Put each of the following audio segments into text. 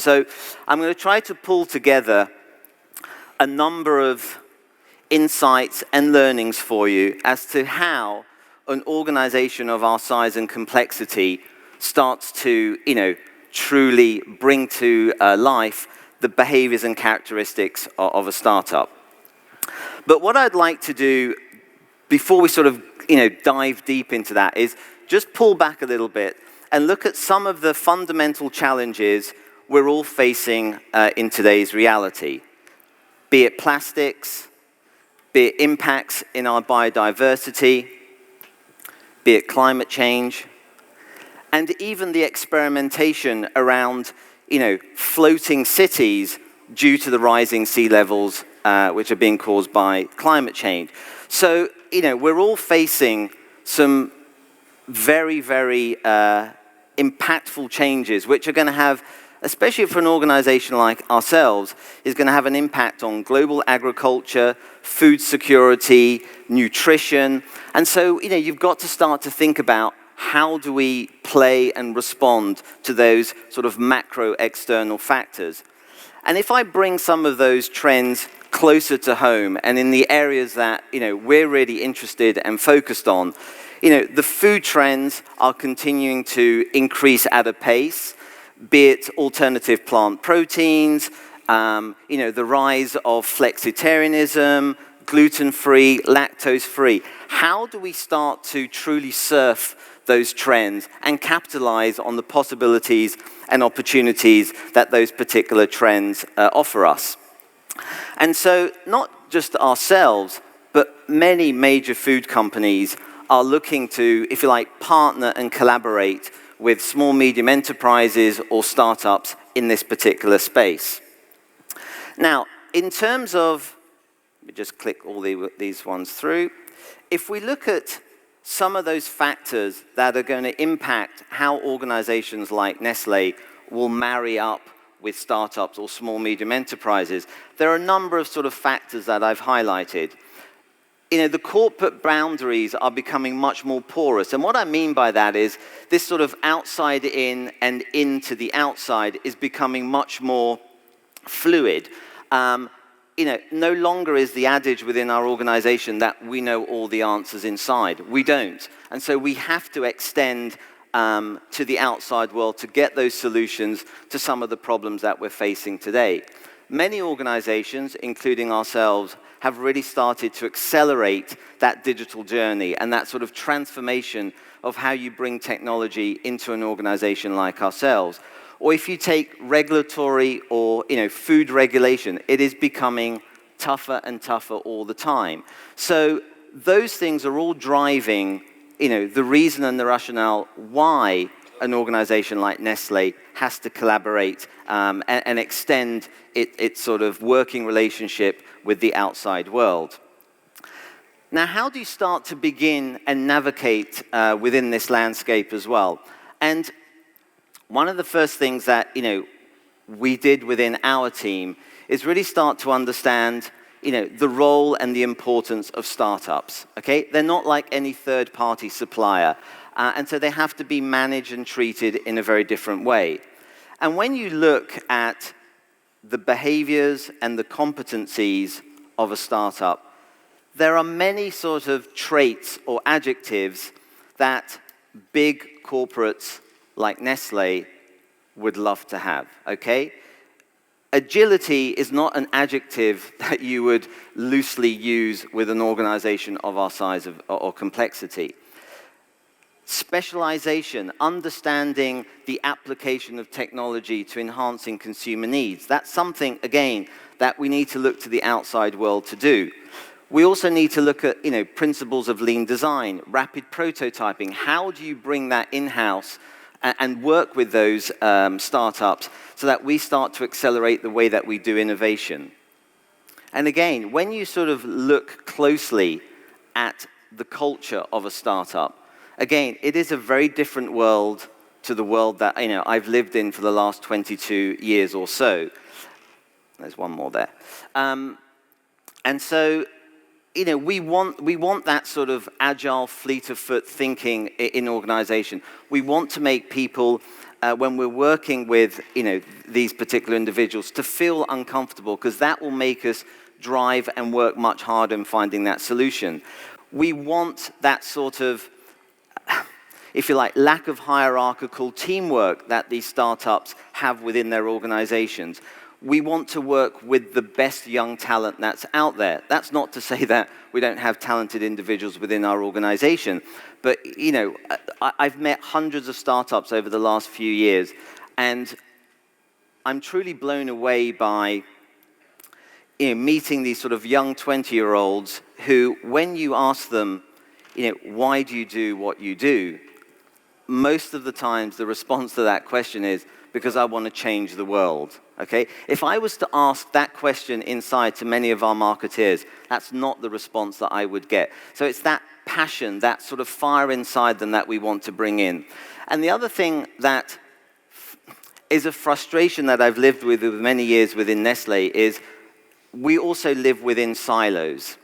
So I'm going to try to pull together a number of insights and learnings for you as to how an organization of our size and complexity starts to, truly bring to life the behaviors and characteristics of a startup. But what I'd like to do before we sort of, dive deep into that is just pull back a little bit and look at some of the fundamental challenges we're all facing in today's reality. Be it plastics, be it impacts in our biodiversity, be it climate change, and even the experimentation around, floating cities due to the rising sea levels which are being caused by climate change. So, we're all facing some very, very impactful changes which are going to have, especially for an organization like ourselves, is going to have an impact on global agriculture, food security, nutrition. And so, you've got to start to think about how do we play and respond to those sort of macro external factors. And if I bring some of those trends closer to home and in the areas that, we're really interested and focused on, the food trends are continuing to increase at a pace, be it alternative plant proteins, the rise of flexitarianism, gluten-free, lactose-free. How do we start to truly surf those trends and capitalize on the possibilities and opportunities that those particular trends offer us? And so not just ourselves, but many major food companies are looking to, if you like, partner and collaborate with small, medium enterprises or startups in this particular space. Now, in terms of, let me just click all these ones through. If we look at some of those factors that are going to impact how organizations like Nestlé will marry up with startups or small, medium enterprises, there are a number of sort of factors that I've highlighted. The corporate boundaries are becoming much more porous. And what I mean by that is this sort of outside in and into the outside is becoming much more fluid. No longer is the adage within our organization that we know all the answers inside. We don't. And so we have to extend to the outside world to get those solutions to some of the problems that we're facing today. Many organizations, including ourselves, have really started to accelerate that digital journey and that sort of transformation of how you bring technology into an organization like ourselves. Or if you take regulatory or food regulation, it is becoming tougher and tougher all the time. So those things are all driving the reason and the rationale why an organization like Nestlé has to collaborate and extend its sort of working relationship with the outside world. Now, how do you start to begin and navigate within this landscape as well? And one of the first things that, we did within our team is really start to understand, the role and the importance of startups, okay? They're not like any third-party supplier, and so they have to be managed and treated in a very different way. And when you look at the behaviors and the competencies of a startup, there are many sort of traits or adjectives that big corporates like Nestlé would love to have, okay? Agility is not an adjective that you would loosely use with an organization of our size or complexity. Specialization, understanding the application of technology to enhancing consumer needs. That's something, again, that we need to look to the outside world to do. We also need to look at, principles of lean design, rapid prototyping. How do you bring that in-house and work with those startups so that we start to accelerate the way that we do innovation? And again, when you sort of look closely at the culture of a startup, again, it is a very different world to the world that I've lived in for the last 22 years or so. There's one more there. And so, we want that sort of agile, fleet of foot thinking in organization. We want to make people when we're working with these particular individuals to feel uncomfortable, because that will make us drive and work much harder in finding that solution. We want that sort of, if you like, lack of hierarchical teamwork that these startups have within their organizations. We want to work with the best young talent that's out there. That's not to say that we don't have talented individuals within our organization, but I've met hundreds of startups over the last few years, and I'm truly blown away by meeting these sort of young 20-year-olds who, when you ask them, why do you do what you do? Most of the times the response to that question is, because I want to change the world, okay? If I was to ask that question inside to many of our marketeers, that's not the response that I would get. So it's that passion, that sort of fire inside them that we want to bring in. And the other thing that is a frustration that I've lived with many years within Nestlé is we also live within silos.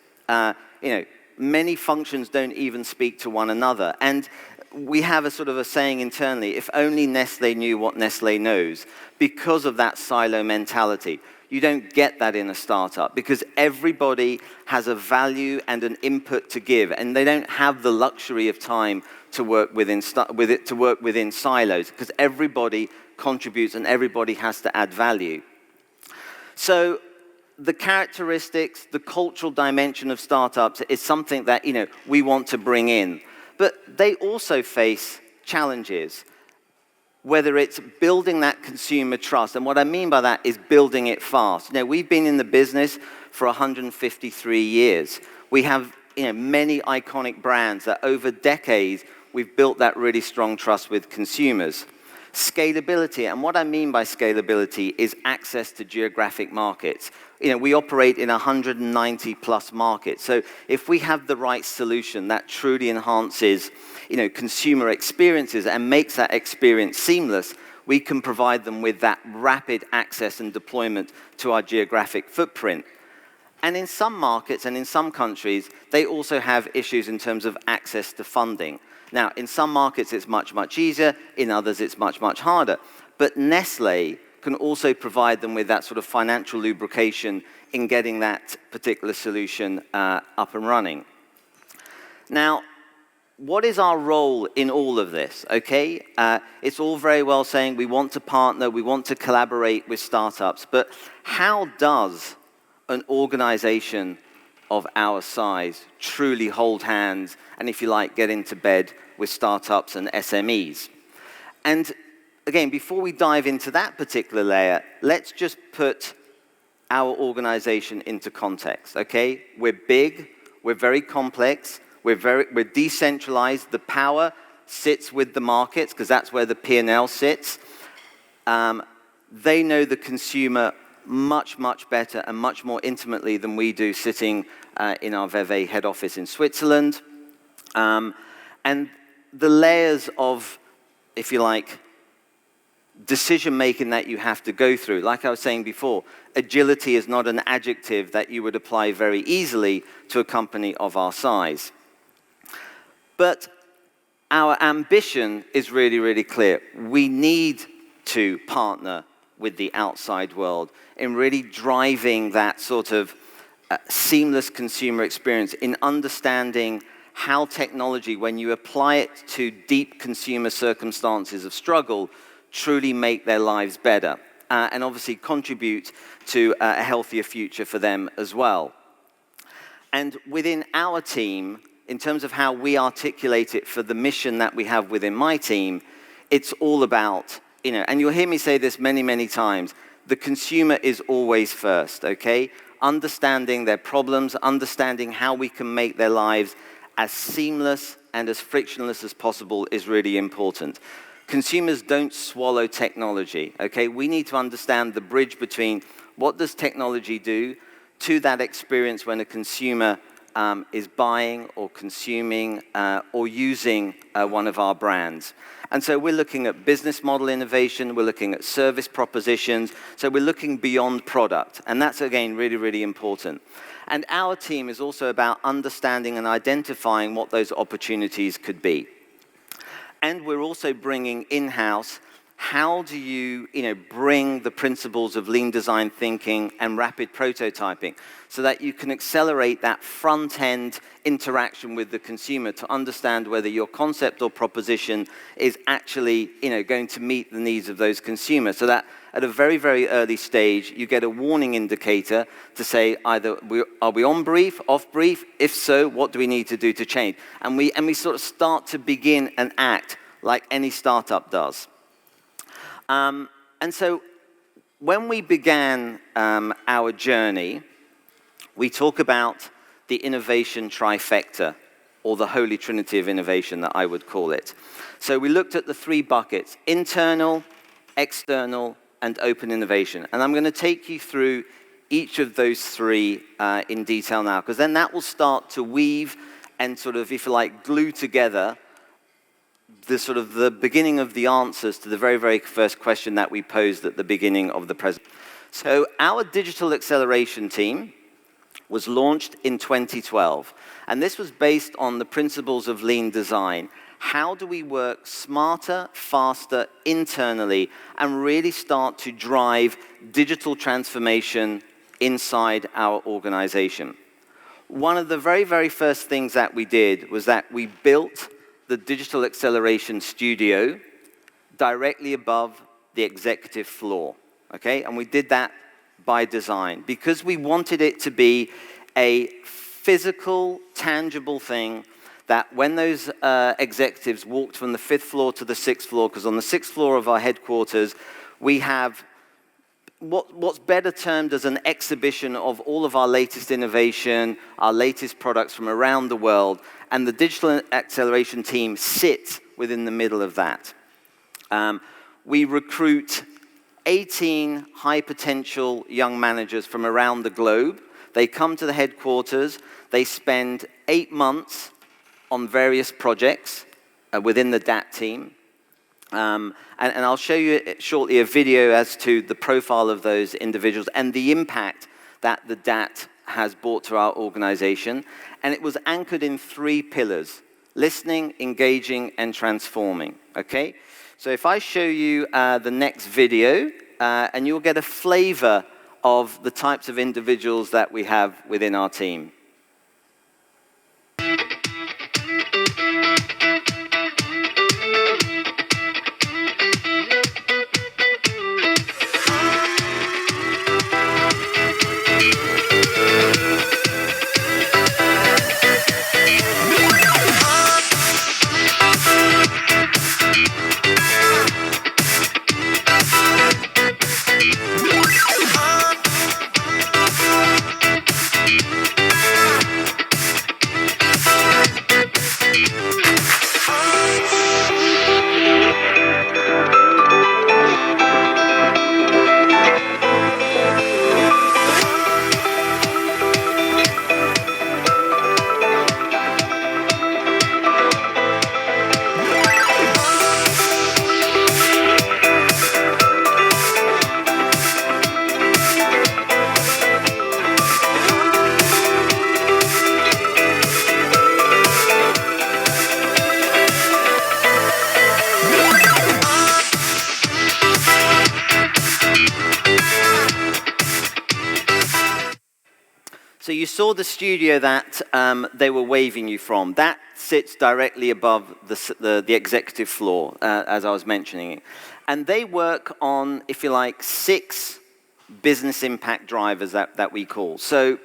Many functions don't even speak to one another. And we have a sort of a saying internally, if only Nestlé knew what Nestlé knows, because of that silo mentality. You don't get that in a startup because everybody has a value and an input to give, and they don't have the luxury of time to work within silos, because everybody contributes and everybody has to add value. So the characteristics, the cultural dimension of startups is something that we want to bring in. But they also face challenges, whether it's building that consumer trust. And what I mean by that is building it fast. We've been in the business for 153 years. We have many iconic brands that over decades, we've built that really strong trust with consumers. Scalability, and what I mean by scalability is access to geographic markets. We operate in 190 plus markets. So if we have the right solution that truly enhances, consumer experiences and makes that experience seamless, we can provide them with that rapid access and deployment to our geographic footprint. And in some markets and in some countries, they also have issues in terms of access to funding. Now, in some markets, it's much, much easier. In others, it's much, much harder. But Nestlé can also provide them with that sort of financial lubrication in getting that particular solution up and running. Now, what is our role in all of this, okay? It's all very well saying we want to partner, we want to collaborate with startups, but how does an organization of our size truly hold hands and, if you like, get into bed with startups and SMEs? And again, before we dive into that particular layer, let's just put our organization into context, okay? We're big, we're very complex, we're decentralized. The power sits with the markets because that's where the P&L sits. They know the consumer much, much better and much more intimately than we do sitting in our Vevey head office in Switzerland. And the layers of, if you like, decision-making that you have to go through. Like I was saying before, agility is not an adjective that you would apply very easily to a company of our size. But our ambition is really, really clear. We need to partner with the outside world in really driving that sort of seamless consumer experience, in understanding how technology, when you apply it to deep consumer circumstances of struggle, truly make their lives better, and obviously contribute to a healthier future for them as well. And within our team, in terms of how we articulate it for the mission that we have within my team, it's all about, and you'll hear me say this many, many times, the consumer is always first, okay? Understanding their problems, understanding how we can make their lives as seamless and as frictionless as possible is really important. Consumers don't swallow technology, okay? We need to understand the bridge between what does technology do to that experience when a consumer is buying or consuming or using one of our brands. And so we're looking at business model innovation, we're looking at service propositions, so we're looking beyond product. And that's, again, really, really important. And our team is also about understanding and identifying what those opportunities could be. And we're also bringing in-house how do you, bring the principles of lean design thinking and rapid prototyping so that you can accelerate that front-end interaction with the consumer to understand whether your concept or proposition is actually, going to meet the needs of those consumers. So that at a very, very early stage, you get a warning indicator to say either are we on brief, off brief? If so, what do we need to do to change? And we sort of start to begin and act like any startup does. And so when we began our journey, we talk about the innovation trifecta, or the holy trinity of innovation that I would call it. So we looked at the 3 buckets: internal, external, and open innovation. And I'm going to take you through each of those 3 in detail now, because then that will start to weave and sort of, if you like, glue together the beginning of the answers to the very, very first question that we posed at the beginning of the presentation. So our digital acceleration team was launched in 2012, and this was based on the principles of lean design. How do we work smarter, faster, internally, and really start to drive digital transformation inside our organization? One of the very, very first things that we did was that we built the Digital Acceleration Studio directly above the executive floor, okay? And we did that by design because we wanted it to be a physical, tangible thing that when those executives walked from the 5th floor to the 6th floor, because on the 6th floor of our headquarters, we have what's better termed as an exhibition of all of our latest innovation, our latest products from around the world, and the digital acceleration team sits within the middle of that. We recruit 18 high potential young managers from around the globe. They come to the headquarters, they spend 8 months on various projects within the DAT team. And I'll show you shortly a video as to the profile of those individuals and the impact that the DAT has brought to our organization. And it was anchored in 3 pillars: listening, engaging, and transforming, okay? So if I show you the next video, and you'll get a flavor of the types of individuals that we have within our team. So you saw the studio that they were waving you from. That sits directly above the executive floor, as I was mentioning. And they work on, if you like, 6 business impact drivers that we call. So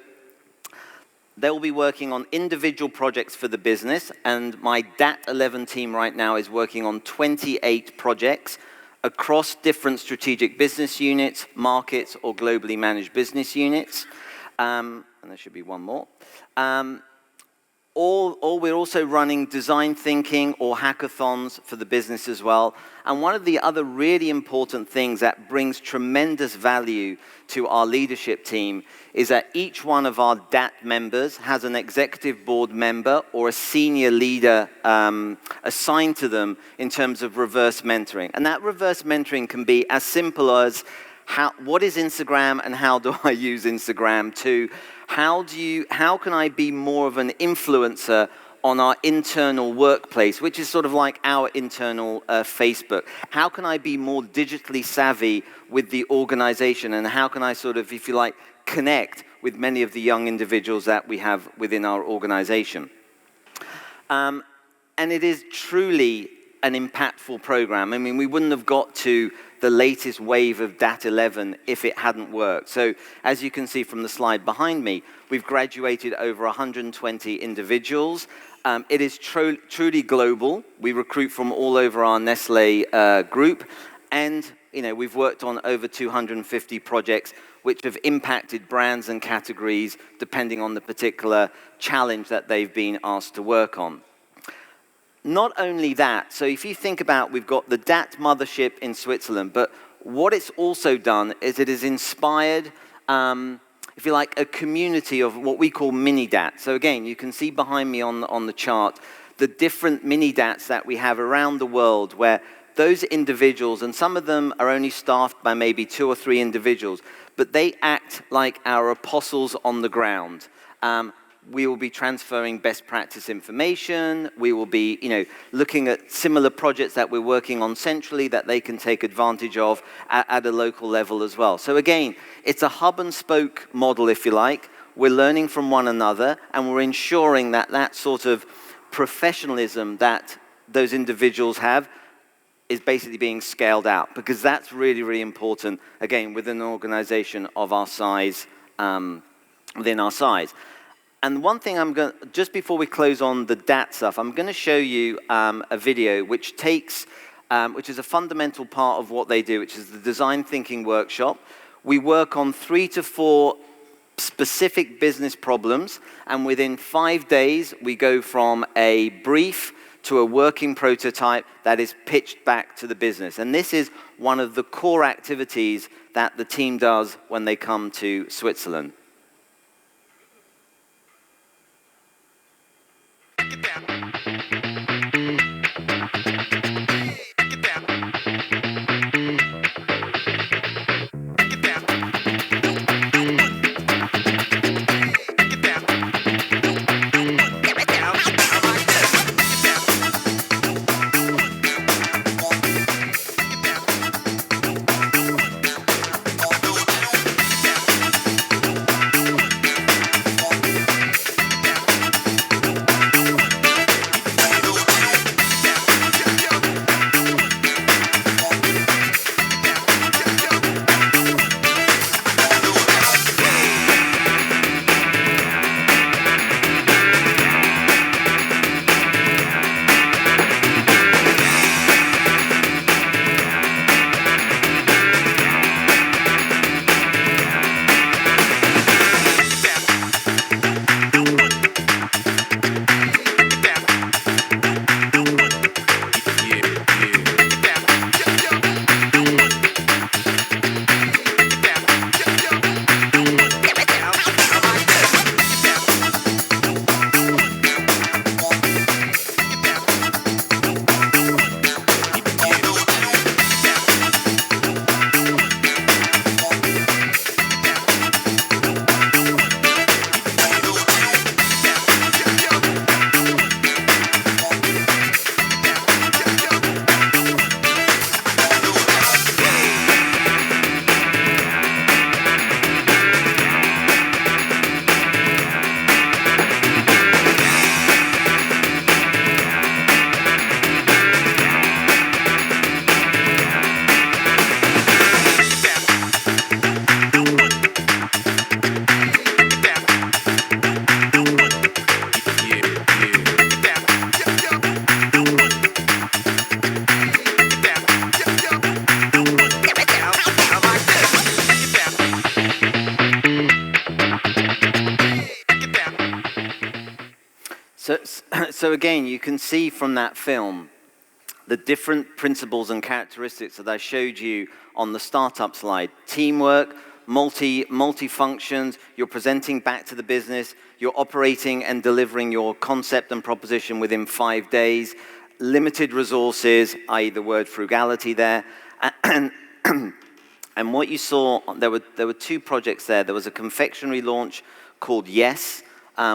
they'll be working on individual projects for the business, and my DAT 11 team right now is working on 28 projects across different strategic business units, markets, or globally managed business units. And there should be one more. We're also running design thinking or hackathons for the business as well. And one of the other really important things that brings tremendous value to our leadership team is that each one of our DAT members has an executive board member or a senior leader assigned to them in terms of reverse mentoring. And that reverse mentoring can be as simple as what is Instagram and how do I use Instagram, to how can I be more of an influencer on our internal workplace, which is sort of like our internal Facebook. How can I be more digitally savvy with the organization, and how can I sort of, if you like, connect with many of the young individuals that we have within our organization? And it is truly an impactful program. I mean, we wouldn't have got to the latest wave of DAT 11 if it hadn't worked. So as you can see from the slide behind me, we've graduated over 120 individuals. It is truly global. We recruit from all over our Nestlé group, and we've worked on over 250 projects which have impacted brands and categories depending on the particular challenge that they've been asked to work on. Not only that, so if you think about, we've got the DAT mothership in Switzerland, but what it's also done is it has inspired, if you like, a community of what we call mini DAT. So again, you can see behind me on the chart the different mini DATs that we have around the world, where those individuals, and some of them are only staffed by maybe 2 or 3 individuals, but they act like our apostles on the ground. We will be transferring best practice information. We will be, looking at similar projects that we're working on centrally that they can take advantage of at a local level as well. So again, it's a hub and spoke model, if you like. We're learning from one another, and we're ensuring that that sort of professionalism that those individuals have is basically being scaled out, because that's really, really important, again, within an organization of our size, within our size. And one thing just before we close on the DAT stuff, I'm going to show you a video which is a fundamental part of what they do, which is the design thinking workshop. We work on 3 to 4 specific business problems, and within 5 days, we go from a brief to a working prototype that is pitched back to the business. And this is one of the core activities that the team does when they come to Switzerland. So again, you can see from that film the different principles and characteristics that I showed you on the startup slide. Teamwork, multi-functions, you're presenting back to the business, you're operating and delivering your concept and proposition within 5 days, limited resources, i.e. the word frugality there, and what you saw, there were 2 projects there. There was a confectionery launch called Yes,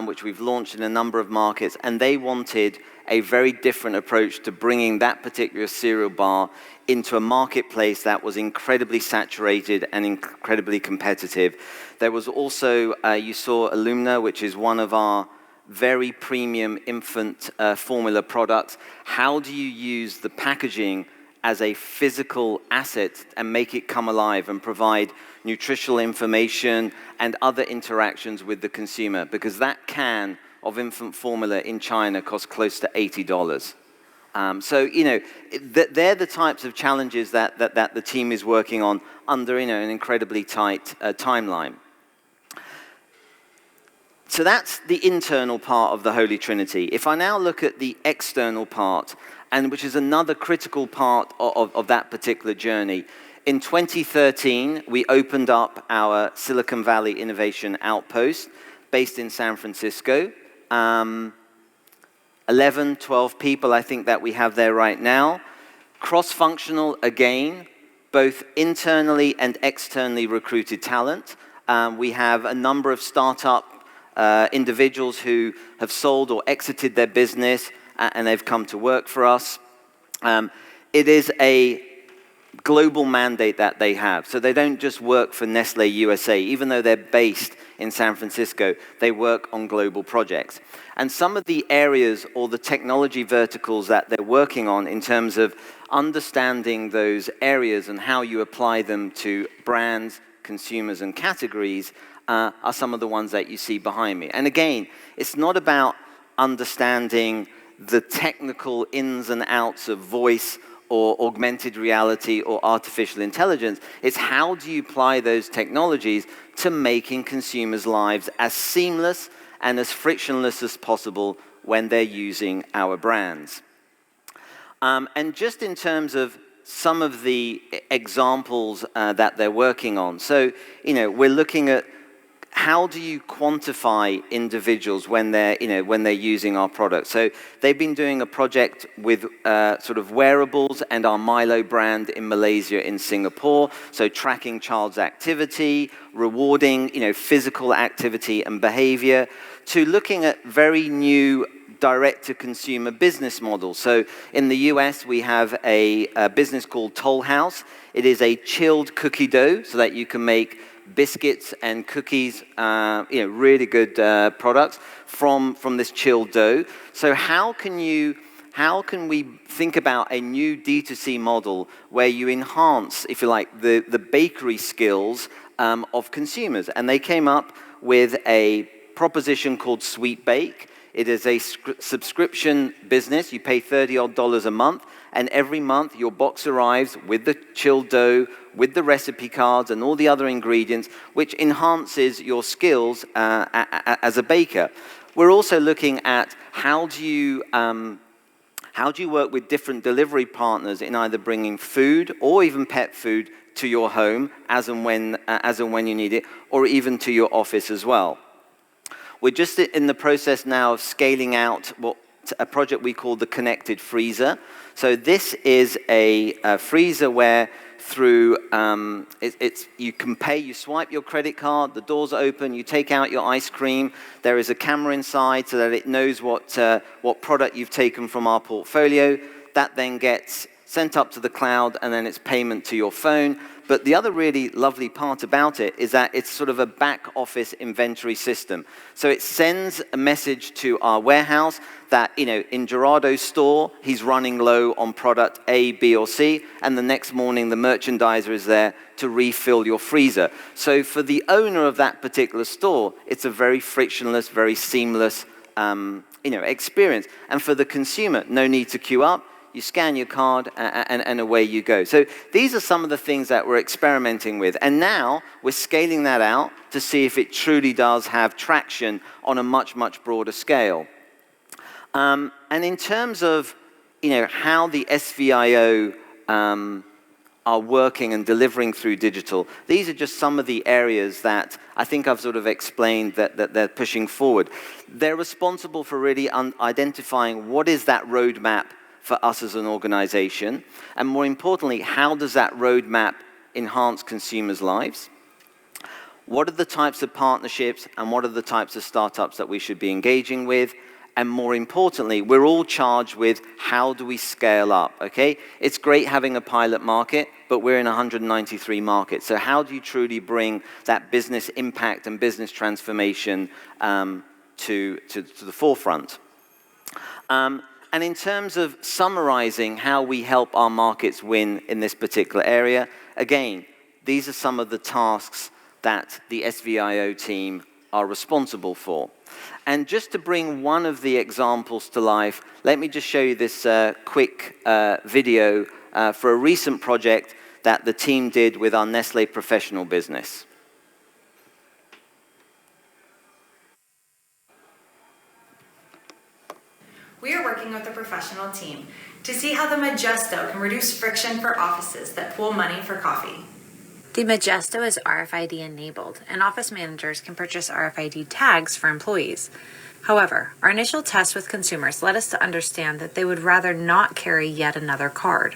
which we've launched in a number of markets, and they wanted a very different approach to bringing that particular cereal bar into a marketplace that was incredibly saturated and incredibly competitive. There was also, you saw Illumina, which is one of our very premium infant formula products. How do you use the packaging as a physical asset and make it come alive and provide nutritional information and other interactions with the consumer? Because that can of infant formula in China costs close to $80. So, you know, they're the types of challenges that the team is working on under, you know, an incredibly tight timeline. So that's the internal part of the Holy Trinity. If I now look at the external part, and which is another critical part of that particular journey, in 2013, we opened up our Silicon Valley Innovation Outpost based in San Francisco. 11, 12 people, I think, that we have there right now. Cross-functional, again, both internally and externally recruited talent. We have a number of startup individuals who have sold or exited their business, and they've come to work for us. It is a global mandate that they have. So they don't just work for Nestlé USA. Even though they're based in San Francisco, they work on global projects. And some of the areas or the technology verticals that they're working on in terms of understanding those areas and how you apply them to brands, consumers, and categories are some of the ones that you see behind me. And again, it's not about understanding the technical ins and outs of voice or augmented reality or artificial intelligence. It's how do you apply those technologies to making consumers' lives as seamless and as frictionless as possible when they're using our brands. And just in terms of some of the examples that they're working on. So, you know, we're looking at how do you quantify individuals when they're, you know, when they're using our product? So they've been doing a project with sort of wearables and our Milo brand in Malaysia, in Singapore. So tracking child's activity, rewarding, you know, physical activity and behavior, to looking at very new direct-to-consumer business models. So in the US, we have a business called Toll House. It is a chilled cookie dough so that you can make biscuits and cookies, you know, really good products from this chilled dough. So how can we think about a new D2C model where you enhance, if you like, the bakery skills of consumers? And they came up with a proposition called Sweet Bake. It is a subscription business. You pay $30-odd a month, and every month your box arrives with the chilled dough, with the recipe cards and all the other ingredients, which enhances your skills as a baker. We're also looking at how do you work with different delivery partners in either bringing food or even pet food to your home as and when you need it, or even to your office as well. We're just in the process now of scaling out a project we call the Connected Freezer. So this is a freezer where through, you can pay, you swipe your credit card, the doors open, you take out your ice cream, there is a camera inside so that it knows what product you've taken from our portfolio. That then gets sent up to the cloud, and then it's payment to your phone. But the other really lovely part about it is that it's sort of a back office inventory system. So it sends a message to our warehouse that, you know, in Gerardo's store, he's running low on product A, B, or C, and the next morning the merchandiser is there to refill your freezer. So for the owner of that particular store, it's a very frictionless, very seamless, you know, experience. And for the consumer, no need to queue up. You scan your card, and away you go. So these are some of the things that we're experimenting with. And now we're scaling that out to see if it truly does have traction on a much, much broader scale. And in terms of, you know, how the SVIO are working and delivering through digital, these are just some of the areas that I think I've sort of explained that they're pushing forward. They're responsible for really identifying what is that roadmap for us as an organization, and more importantly, how does that roadmap enhance consumers' lives? What are the types of partnerships and what are the types of startups that we should be engaging with? And more importantly, we're all charged with how do we scale up, okay? It's great having a pilot market, but we're in 193 markets. So how do you truly bring that business impact and business transformation to the forefront? And in terms of summarizing how we help our markets win in this particular area, again, these are some of the tasks that the SVIO team are responsible for. And just to bring one of the examples to life, let me just show you this quick video for a recent project that the team did with our Nestlé professional business. We are working with the professional team to see how the Majesto can reduce friction for offices that pool money for coffee. The Majesto is RFID enabled, and office managers can purchase RFID tags for employees. However, our initial tests with consumers led us to understand that they would rather not carry yet another card.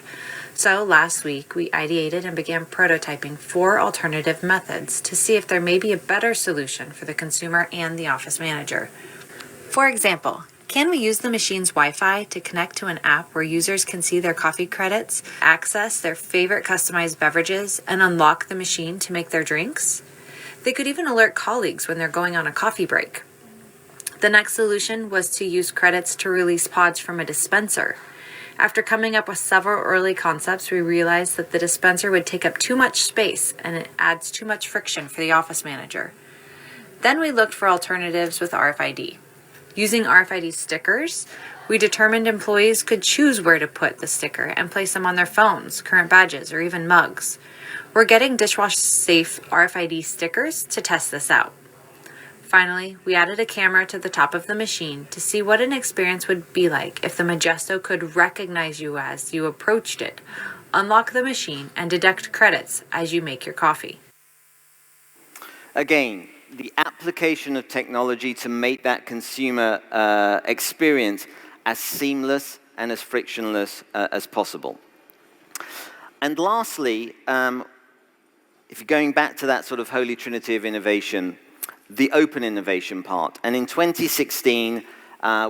So last week, we ideated and began prototyping 4 alternative methods to see if there may be a better solution for the consumer and the office manager. For example, can we use the machine's Wi-Fi to connect to an app where users can see their coffee credits, access their favorite customized beverages, and unlock the machine to make their drinks? They could even alert colleagues when they're going on a coffee break. The next solution was to use credits to release pods from a dispenser. After coming up with several early concepts, we realized that the dispenser would take up too much space and it adds too much friction for the office manager. Then we looked for alternatives with RFID. Using RFID stickers, we determined employees could choose where to put the sticker and place them on their phones, current badges, or even mugs. We're getting dishwasher-safe RFID stickers to test this out. Finally, we added a camera to the top of the machine to see what an experience would be like if the Majesto could recognize you as you approached it, unlock the machine, and deduct credits as you make your coffee. Again, the application of technology to make that consumer experience as seamless and as frictionless as possible. And lastly, if you're going back to that sort of holy trinity of innovation, the open innovation part. And in 2016,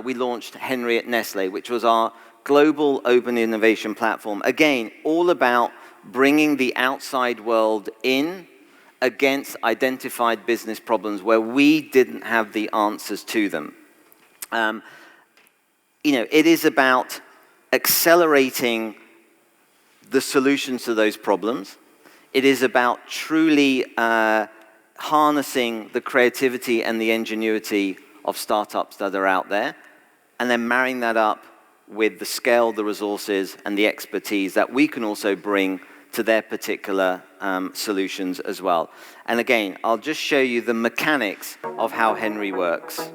we launched Henry at Nestlé, which was our global open innovation platform. Again, all about bringing the outside world in against identified business problems where we didn't have the answers to them. It is about accelerating the solutions to those problems. It is about truly harnessing the creativity and the ingenuity of startups that are out there, and then marrying that up with the scale, the resources, and the expertise that we can also bring to their particular solutions as well. And again, I'll just show you the mechanics of how Henry works.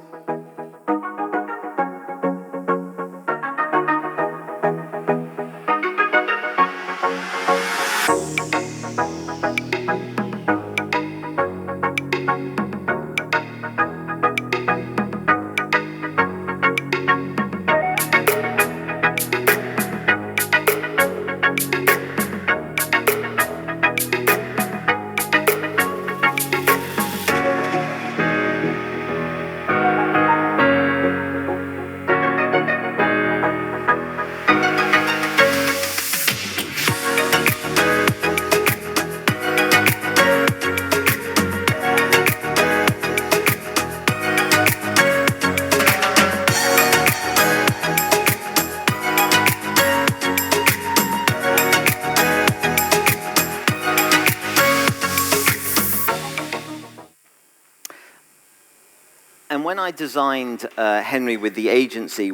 And when I designed Henry with the agency,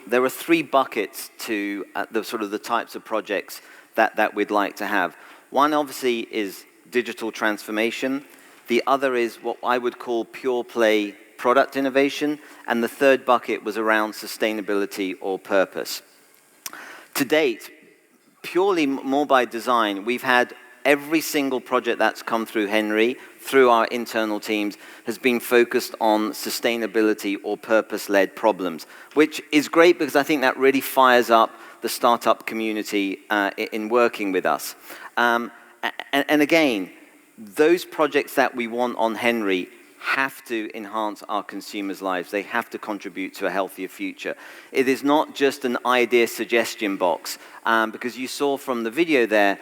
there were 3 buckets to the types of projects that we'd like to have. One obviously is digital transformation. The other is what I would call pure play product innovation. And the third bucket was around sustainability or purpose. To date, purely more by design, we've had every single project that's come through Henry, through our internal teams, has been focused on sustainability or purpose-led problems, which is great because I think that really fires up the startup community in working with us. And again, those projects that we want on Henry have to enhance our consumers' lives. They have to contribute to a healthier future. It is not just an idea suggestion box, because you saw from the video there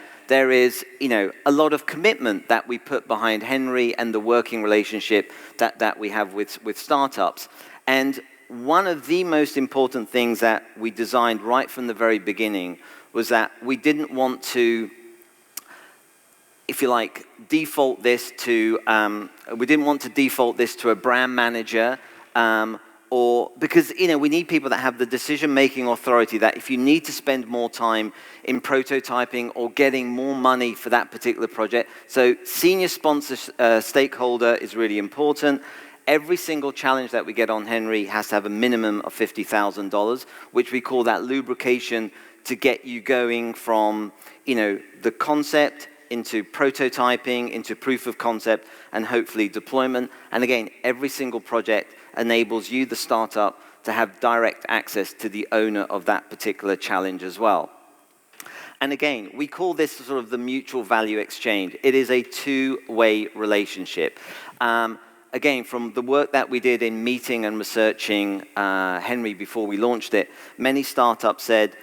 is, a lot of commitment that we put behind Henry and the working relationship that we have with startups. And one of the most important things that we designed right from the very beginning was that we didn't want to, if you like, default this to a brand manager, or because we need people that have the decision-making authority, that if you need to spend more time in prototyping or getting more money for that particular project. So senior sponsor stakeholder is really important. Every single challenge that we get on Henry has to have a minimum of $50,000, which we call that lubrication to get you going from the concept into prototyping, into proof of concept, and hopefully deployment. And again, every single project enables you, the startup, to have direct access to the owner of that particular challenge as well. And again, we call this sort of the mutual value exchange. It is a two-way relationship. Again, from the work that we did in meeting and researching Henry before we launched it, many startups said,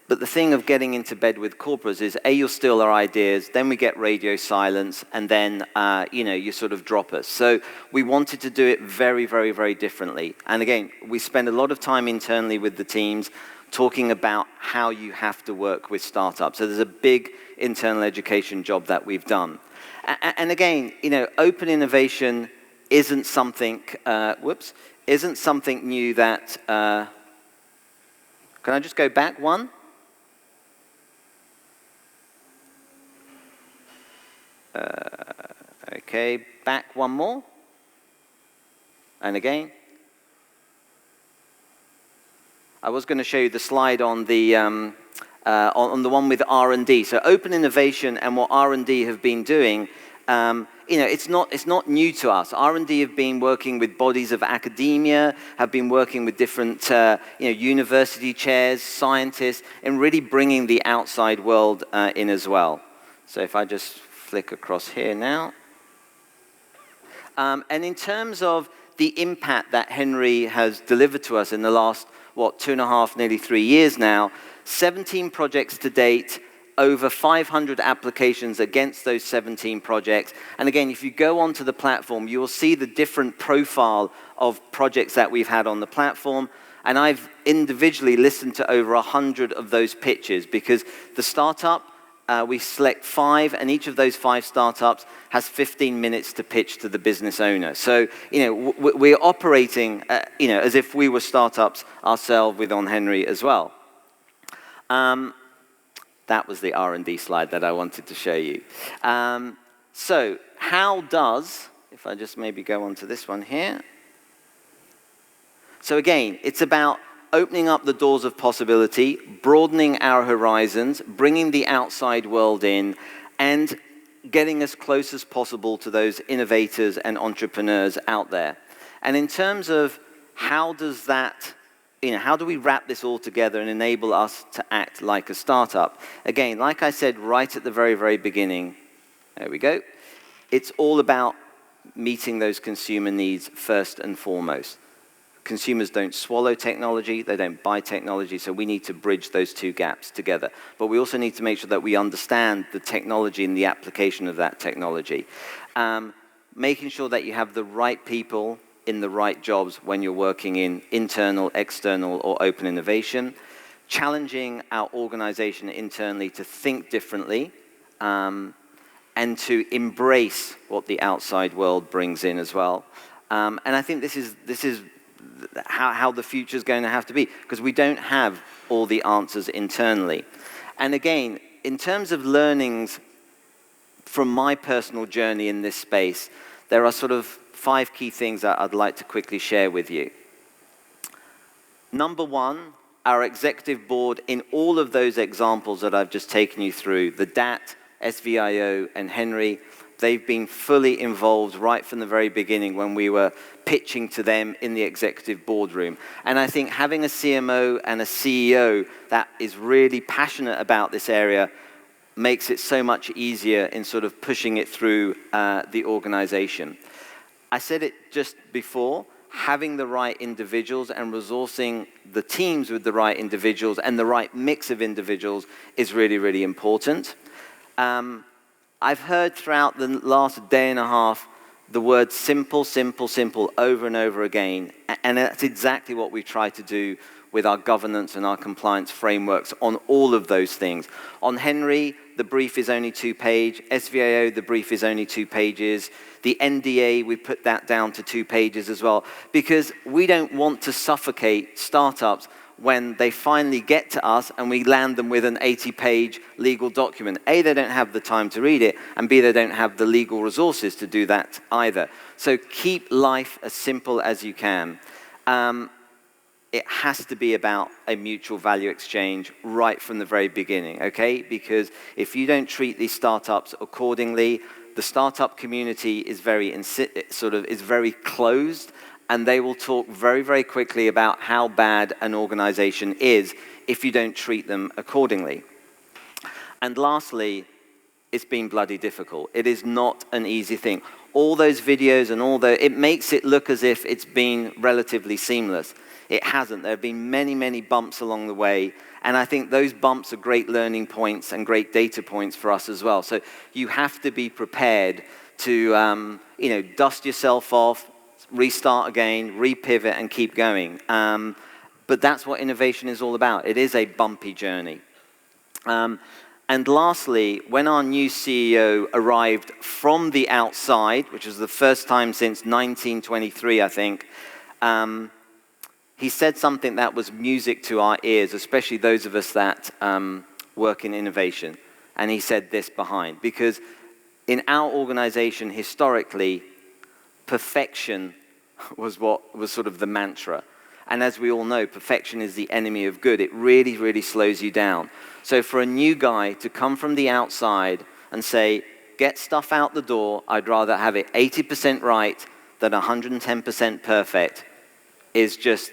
but the thing of getting into bed with corporates is, A, you'll steal our ideas, then we get radio silence, and then, you sort of drop us. So we wanted to do it very, very, very differently. And again, we spend a lot of time internally with the teams talking about how you have to work with startups. So there's a big internal education job that we've done. And again, open innovation isn't something, isn't something new that, can I just go back one? Okay, back one more. And again. I was going to show you the slide on the one with R&D. So open innovation and what R&D have been doing, it's not new to us. R&D have been working with bodies of academia, have been working with different university chairs, scientists, and really bringing the outside world in as well. So if I just flick across here now. And in terms of the impact that Henry has delivered to us in the last, 2.5, nearly 3 years now, 17 projects to date, over 500 applications against those 17 projects. And again, if you go onto the platform, you will see the different profile of projects that we've had on the platform. And I've individually listened to over 100 of those pitches, because the startup, we select 5, and each of those 5 startups has 15 minutes to pitch to the business owner. So, we're operating, as if we were startups ourselves with On Henry as well. That was the R&D slide that I wanted to show you. So, how does, if I just maybe go on to this one here. So again, it's about opening up the doors of possibility, broadening our horizons, bringing the outside world in, and getting as close as possible to those innovators and entrepreneurs out there. And in terms of how does that, how do we wrap this all together and enable us to act like a startup? Again, like I said right at the very, very beginning, there we go, it's all about meeting those consumer needs first and foremost. Consumers don't swallow technology, they don't buy technology, so we need to bridge those two gaps together. But we also need to make sure that we understand the technology and the application of that technology. Making sure that you have the right people in the right jobs when you're working in internal, external, or open innovation. Challenging our organization internally to think differently, and to embrace what the outside world brings in as well. And I think this is how the future is going to have to be, because we don't have all the answers internally. And again, in terms of learnings from my personal journey in this space, there are sort of 5 key things that I'd like to quickly share with you. Number 1, our executive board, in all of those examples that I've just taken you through, the DAT, SVIO, and Henry, they've been fully involved right from the very beginning when we were pitching to them in the executive boardroom. And I think having a CMO and a CEO that is really passionate about this area makes it so much easier in sort of pushing it through the organization. I said it just before, having the right individuals and resourcing the teams with the right individuals and the right mix of individuals is really, really important. I've heard throughout the last day and a half the word simple, simple, simple over and over again, and that's exactly what we try to do with our governance and our compliance frameworks on all of those things. On Henry, the brief is only 2 pages. SVAO, the brief is only 2 pages. The NDA, we put that down to 2 pages as well, because we don't want to suffocate startups when they finally get to us and we land them with an 80-page legal document. A, they don't have the time to read it, and B, they don't have the legal resources to do that either. So keep life as simple as you can. It has to be about a mutual value exchange right from the very beginning, okay? Because if you don't treat these startups accordingly, the startup community is very closed, and they will talk very, very quickly about how bad an organization is if you don't treat them accordingly. And lastly, it's been bloody difficult. It is not an easy thing. All those videos and it makes it look as if it's been relatively seamless. It hasn't. There have been many, many bumps along the way, and I think those bumps are great learning points and great data points for us as well. So you have to be prepared to dust yourself off, restart again, repivot, and keep going. But that's what innovation is all about. It is a bumpy journey. And lastly, when our new CEO arrived from the outside, which was the first time since 1923, I think, he said something that was music to our ears, especially those of us that work in innovation. And he said this behind, because in our organization, historically, perfection was what was sort of the mantra. And as we all know, perfection is the enemy of good. It really, really slows you down. So for a new guy to come from the outside and say, get stuff out the door, I'd rather have it 80% right than 110% perfect, is just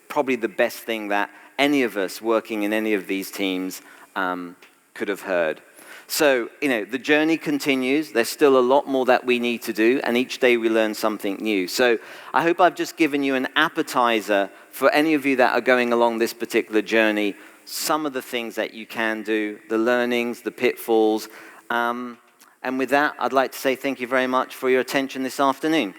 probably the best thing that any of us working in any of these teams could have heard. So, the journey continues. There's still a lot more that we need to do, and each day we learn something new. So I hope I've just given you an appetizer for any of you that are going along this particular journey, some of the things that you can do, the learnings, the pitfalls. And with that, I'd like to say thank you very much for your attention this afternoon.